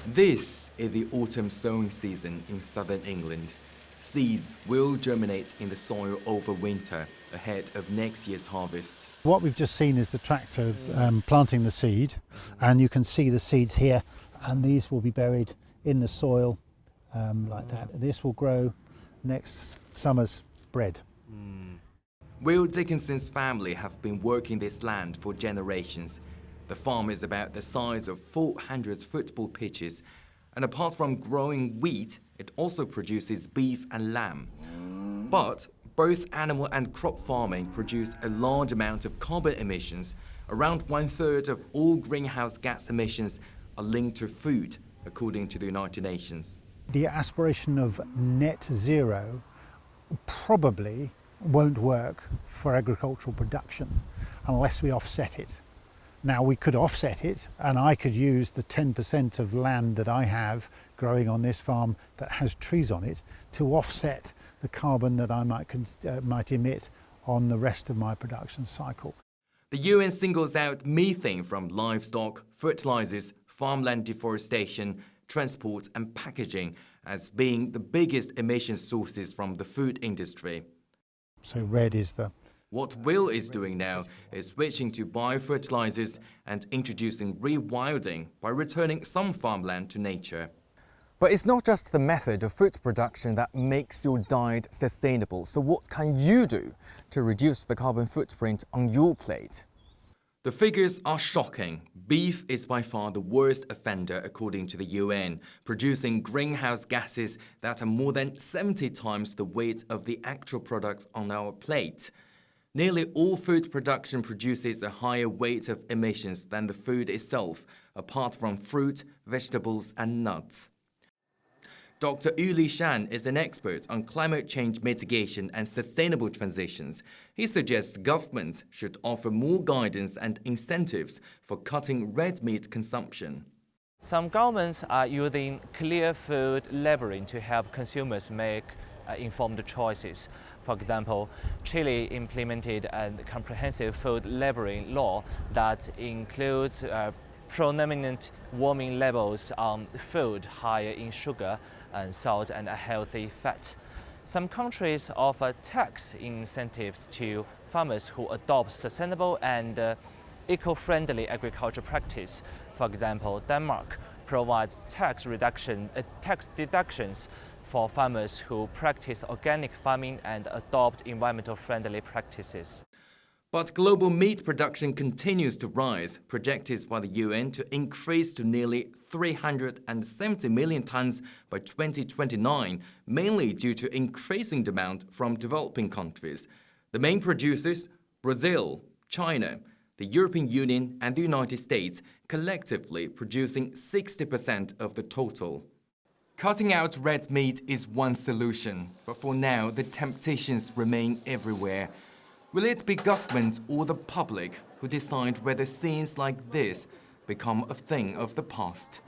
This is the autumn sowing season in southern England. Seeds will germinate in the soil over winter ahead of next year's harvest. What we've just seen is the tractor planting the seed, and you can see the seeds here, and these will be buried in the soil like that. This will grow next summer's bread. Will Dickinson's family have been working this land for generations. The farm is about the size of 400 football pitches, and apart from growing wheat, it also produces beef and lamb. But both animal and crop farming produce a large amount of carbon emissions. Around 1/3 of all greenhouse gas emissions are linked to food, according to the United Nations. The aspiration of net zero probably won't work for agricultural production unless we offset it. Now, we could offset it, and I could use the 10% of land that I have growing on this farm that has trees on it to offset the carbon that I might emit on the rest of my production cycle. The UN singles out methane from livestock, fertilizers, farmland deforestation, transport and packaging as being the biggest emission sources from the food industry. So red is the... What Will is doing now is switching to biofertilizers and introducing rewilding by returning some farmland to nature. But it's not just the method of food production that makes your diet sustainable. So what can you do to reduce the carbon footprint on your plate? The figures are shocking. Beef is by far the worst offender according to the UN, producing greenhouse gases that are more than 70 times the weight of the actual products on our plate. Nearly all food production produces a higher weight of emissions than the food itself, apart from fruit, vegetables and nuts. Dr. Yu Shan is an expert on climate change mitigation and sustainable transitions. He suggests governments should offer more guidance and incentives for cutting red meat consumption. Some governments are using clear food labeling to help consumers make informed choices. For example, Chile implemented a comprehensive food labeling law that includes prominent warning labels on food higher in sugar and salt and healthy fat. Some countries offer tax incentives to farmers who adopt sustainable and eco-friendly agriculture practice. For example, Denmark provides tax deductions for farmers who practice organic farming and adopt environmental-friendly practices. But global meat production continues to rise, projected by the UN to increase to nearly 370 million tons by 2029, mainly due to increasing demand from developing countries. The main producers, Brazil, China, the European Union and the United States, collectively producing 60% of the total. Cutting out red meat is one solution, but for now the temptations remain everywhere. Will it be government or the public who decide whether scenes like this become a thing of the past?